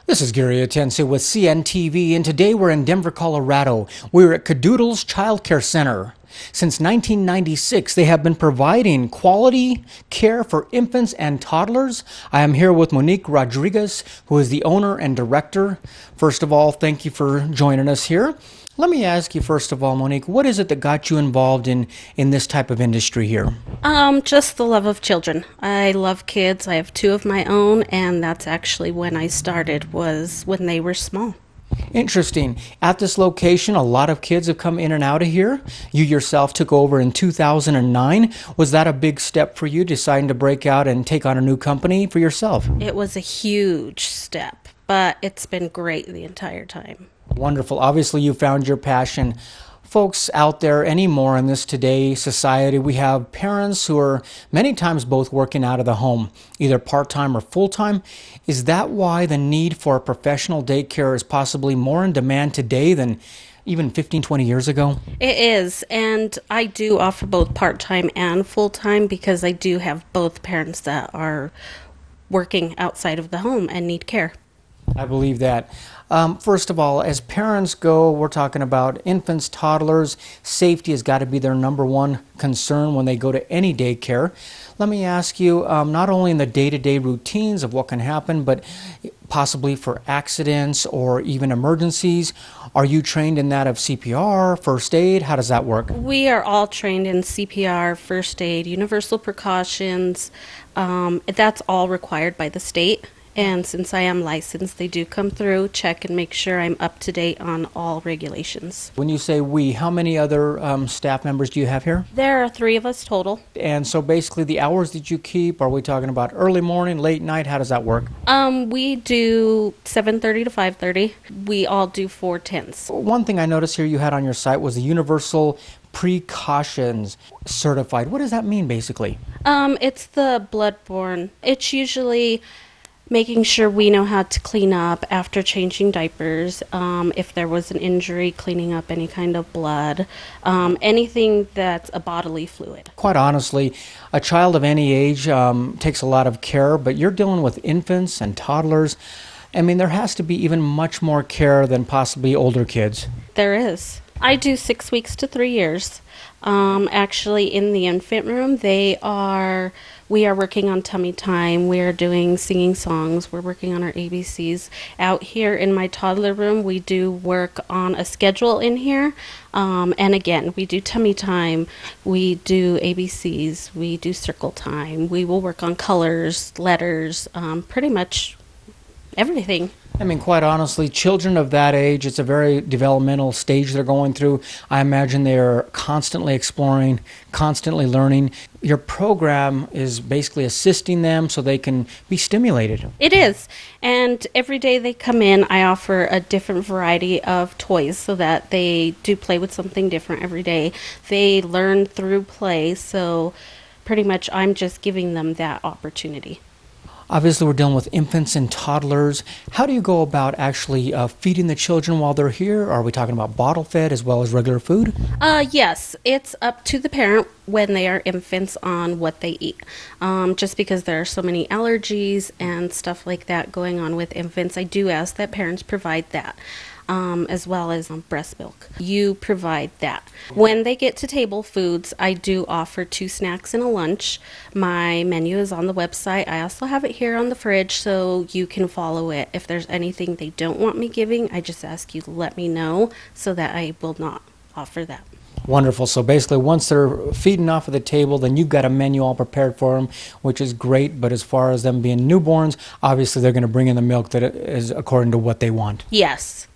This is Gary Atencio with CNTV, and today we're in Denver, Colorado. We're at Kidoodles Childcare Center. Since 1996, they have been providing quality care for infants and toddlers. I am here with Monique Rodriguez, who is the owner and director. First of all, thank you for joining us here. Let me ask you, first of all, Monique, what is it that got you involved in this type of industry here? Just the love of children. I love kids. I have two of my own, and that's actually when I started, was when they were small. Interesting. At this location, a lot of kids have come in and out of here. You yourself took over in 2009. Was that a big step for you, deciding to break out and take on a new company for yourself? It was a huge step, but it's been great the entire time. Wonderful. Obviously, you found your passion. Folks out there anymore in this today society, we have parents who are many times both working out of the home, either part-time or full-time. Is that why the need for a professional daycare is possibly more in demand today than even 15, 20 years ago? It is, and I do offer both part-time and full-time because I do have both parents that are working outside of the home and need care. I believe that. First of all, as parents go, we're talking about infants, toddlers. Safety has got to be their number one concern when they go to any daycare. Let me ask you, not only in the day-to-day routines of what can happen, but possibly for accidents or even emergencies. Are you trained in that of CPR, first aid? How does that work? We are all trained in CPR, first aid, universal precautions. That's all required by the state. And since I am licensed, they do come through, check, and make sure I'm up to date on all regulations. When you say we, how many other staff members do you have here? There are 3 of us total. And so basically the hours that you keep, are we talking about early morning, late night? How does that work? We do 7:30 to 5:30. We all do 4/10s. One thing I noticed here you had on your site was the universal precautions certified. What does that mean basically? It's the bloodborne. It's usually making sure we know how to clean up after changing diapers, if there was an injury, cleaning up any kind of blood, anything that's a bodily fluid. Quite honestly, a child of any age takes a lot of care, but you're dealing with infants and toddlers. I mean, there has to be even much more care than possibly older kids. There is. I do 6 weeks to 3 years. Actually, in the infant room, we are working on tummy time. We are doing singing songs. We're working on our ABCs. Out here in my toddler room, we do work on a schedule in here. And again, we do tummy time. We do ABCs. We do circle time. We will work on colors, letters, pretty much everything. I mean, quite honestly, children of that age, it's a very developmental stage they're going through. I imagine they're constantly exploring, constantly learning. Your program is basically assisting them so they can be stimulated. It is. And every day they come in, I offer a different variety of toys so that they do play with something different every day. They learn through play, so pretty much I'm just giving them that opportunity. Obviously, we're dealing with infants and toddlers. How do you go about actually feeding the children while they're here? Are we talking about bottle fed as well as regular food? Yes, it's up to the parent when they are infants on what they eat. Just because there are so many allergies and stuff like that going on with infants, I do ask that parents provide that. As well as breast milk. You provide that. When they get to table foods, I do offer 2 snacks and a lunch. My menu is on the website. I also have it here on the fridge so you can follow it. If there's anything they don't want me giving, I just ask you to let me know so that I will not offer that. Wonderful. So basically, once they're feeding off of the table, then you've got a menu all prepared for them, which is great. But as far as them being newborns, obviously they're going to bring in the milk that is according to what they want. Yes.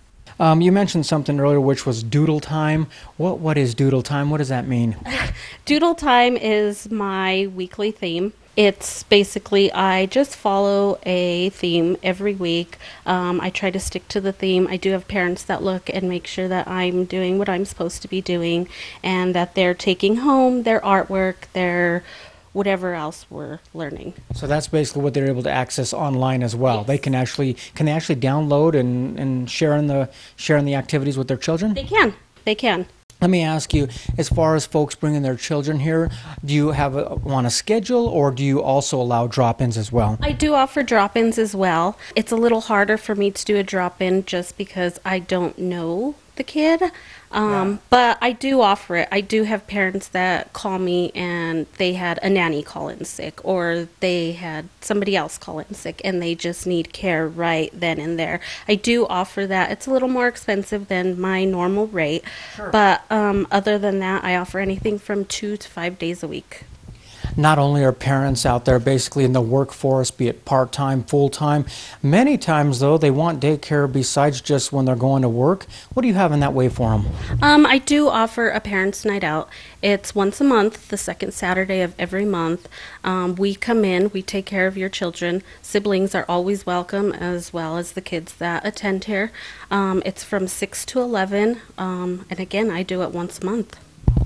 You mentioned something earlier, which was doodle time. What is doodle time? What does that mean? Doodle time is my weekly theme. It's basically, I just follow a theme every week. I try to stick to the theme. I do have parents that look and make sure that I'm doing what I'm supposed to be doing and that they're taking home their artwork, their whatever else we're learning. So that's basically what they're able to access online as well. Yes. They can actually download and share in the activities with their children? They can. Let me ask you, as far as folks bringing their children here, do you have on a schedule, or do you also allow drop-ins as well? I do offer drop-ins as well. It's a little harder for me to do a drop-in just because I don't know the kid. But I do offer it. I do have parents that call me and they had a nanny call in sick, or they had somebody else call in sick and they just need care right then and there. I do offer that. It's a little more expensive than my normal rate. Sure. But other than that, I offer anything from 2 to 5 days a week. Not only are parents out there basically in the workforce, be it part-time, full-time, many times, though, they want daycare besides just when they're going to work. What do you have in that way for them? I do offer a parents' night out. It's once a month, the second Saturday of every month. We come in, we take care of your children. Siblings are always welcome, as well as the kids that attend here. It's from 6 to 11, and again, I do it once a month.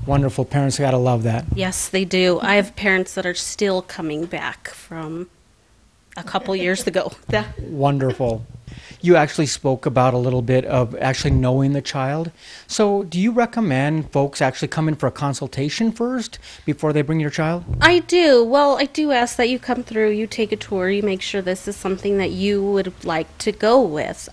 Wonderful. Parents got to love that. Yes, they do. I have parents that are still coming back from a couple years ago. Wonderful. You actually spoke about a little bit of actually knowing the child. So do you recommend folks actually come in for a consultation first before they bring your child? I do. Well, I do ask that you come through, you take a tour, you make sure this is something that you would like to go with.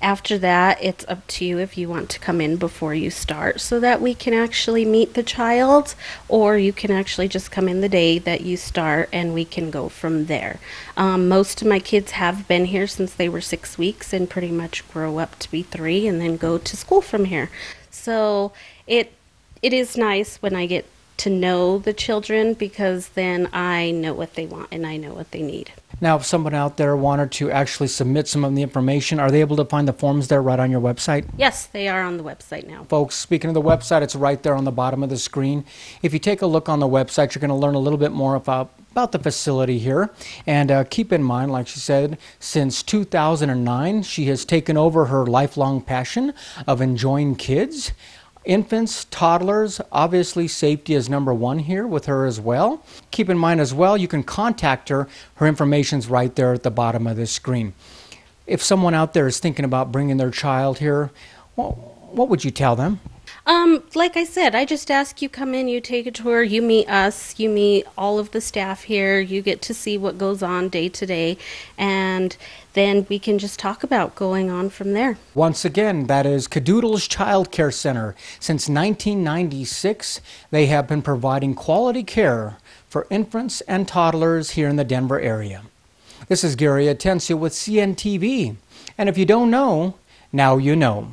After that, it's up to you if you want to come in before you start so that we can actually meet the child, or you can actually just come in the day that you start and we can go from there. Most of my kids have been here since they were 6 weeks and pretty much grow up to be 3 and then go to school from here. So it is nice when I get to know the children, because then I know what they want and I know what they need. Now, if someone out there wanted to actually submit some of the information, are they able to find the forms there right on your website? Yes, they are on the website now. Folks, speaking of the website, it's right there on the bottom of the screen. If you take a look on the website, you're going to learn a little bit more about the facility here. And keep in mind, like she said, since 2009, she has taken over her lifelong passion of enjoying kids. Infants, toddlers, obviously safety is number one here with her as well. Keep in mind as well, you can contact her. Her information's right there at the bottom of the screen. If someone out there is thinking about bringing their child here, well, what would you tell them? Like I said, I just ask you come in, you take a tour, you meet us, you meet all of the staff here, you get to see what goes on day to day, and then we can just talk about going on from there. Once again, that is Kidoodles Child Care Center. Since 1996, they have been providing quality care for infants and toddlers here in the Denver area. This is Gary Atencio with CNTV, and if you don't know, now you know.